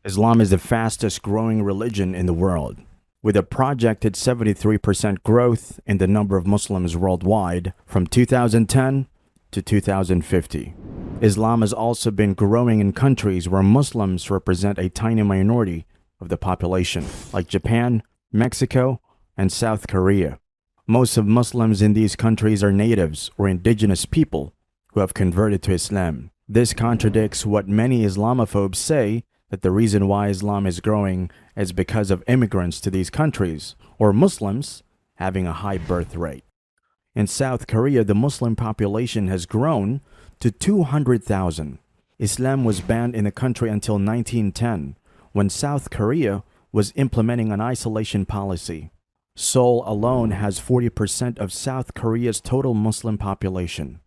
Islam is the fastest growing religion in the world, with a projected 73% growth in the number of Muslims worldwide from 2010 to 2050. Islam has also been growing in countries where Muslims represent a tiny minority of the population, like Japan, Mexico, and South Korea. Most of Muslims in these countries are natives or indigenous people who have converted to Islam. This contradicts what many Islamophobes say, that the reason why Islam is growing is because of immigrants to these countries, or Muslims having a high birth rate. In South Korea, the Muslim population has grown to 200,000. Islam was banned in the country until 1910, when South Korea was implementing an isolation policy. Seoul alone has 40% of South Korea's total Muslim population.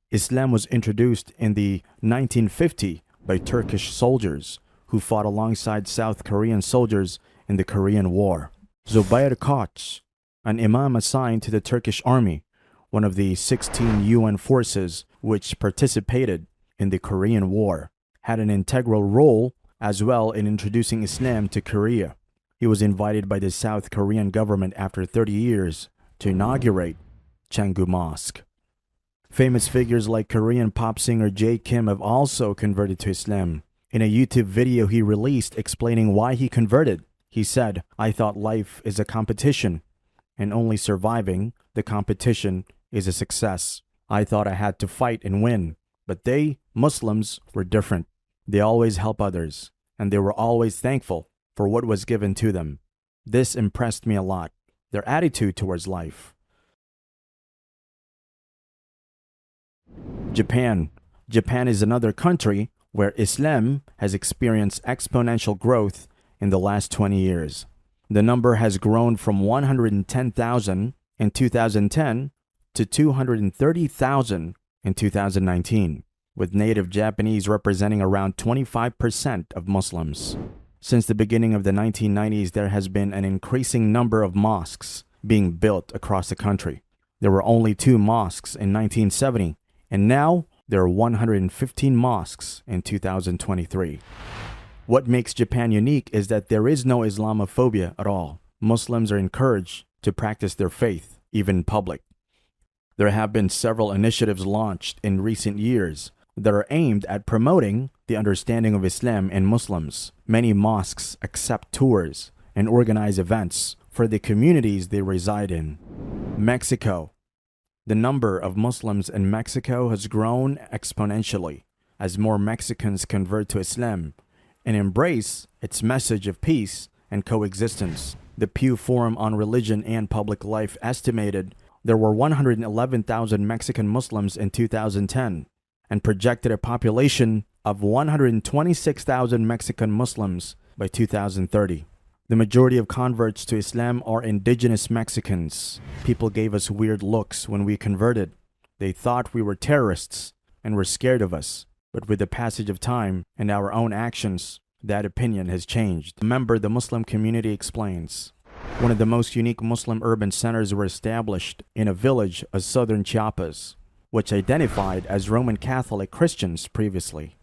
Islam was introduced in the 1950 by Turkish soldiers who fought alongside South Korean soldiers in the Korean War. Zubair Koç, an imam assigned to the Turkish army, one of the 16 UN forces which participated in the Korean War, had an integral role as well in introducing Islam to Korea. He was invited by the South Korean government after 30 years to inaugurate Changgu Mosque. Famous figures like Korean pop singer Jae Kim have also converted to Islam. In a YouTube video he released explaining why he converted, he said, "I thought life is a competition, and only surviving the competition is a success. I thought I had to fight and win, but they, Muslims, were different. They always help others, and they were always thankful for what was given to them. This impressed me a lot, their attitude towards life." Japan. Japan is another country where Islam has experienced exponential growth in the last 20 years. The number has grown from 110,000 in 2010 to 230,000 in 2019, with native Japanese representing around 25% of Muslims. Since the beginning of the 1990s, there has been an increasing number of mosques being built across the country. There were only 2 mosques in 1970, and now there are 115 mosques in 2023. What makes Japan unique is that there is no Islamophobia at all. Muslims are encouraged to practice their faith, even in public. There have been several initiatives launched in recent years that are aimed at promoting the understanding of Islam and Muslims. Many mosques accept tours and organize events for the communities they reside in. Mexico. The number of Muslims in Mexico has grown exponentially as more Mexicans convert to Islam and embrace its message of peace and coexistence. The Pew Forum on Religion and Public Life estimated there were 111,000 Mexican Muslims in 2010 and projected a population of 126,000 Mexican Muslims by 2030. The majority of converts to Islam are indigenous Mexicans. People gave us weird looks when we converted. They thought we were terrorists and were scared of us. But with the passage of time and our own actions, that opinion has changed. A member of the Muslim community explains, "One of the most unique Muslim urban centers were established in a village of southern Chiapas, which identified as Roman Catholic Christians previously.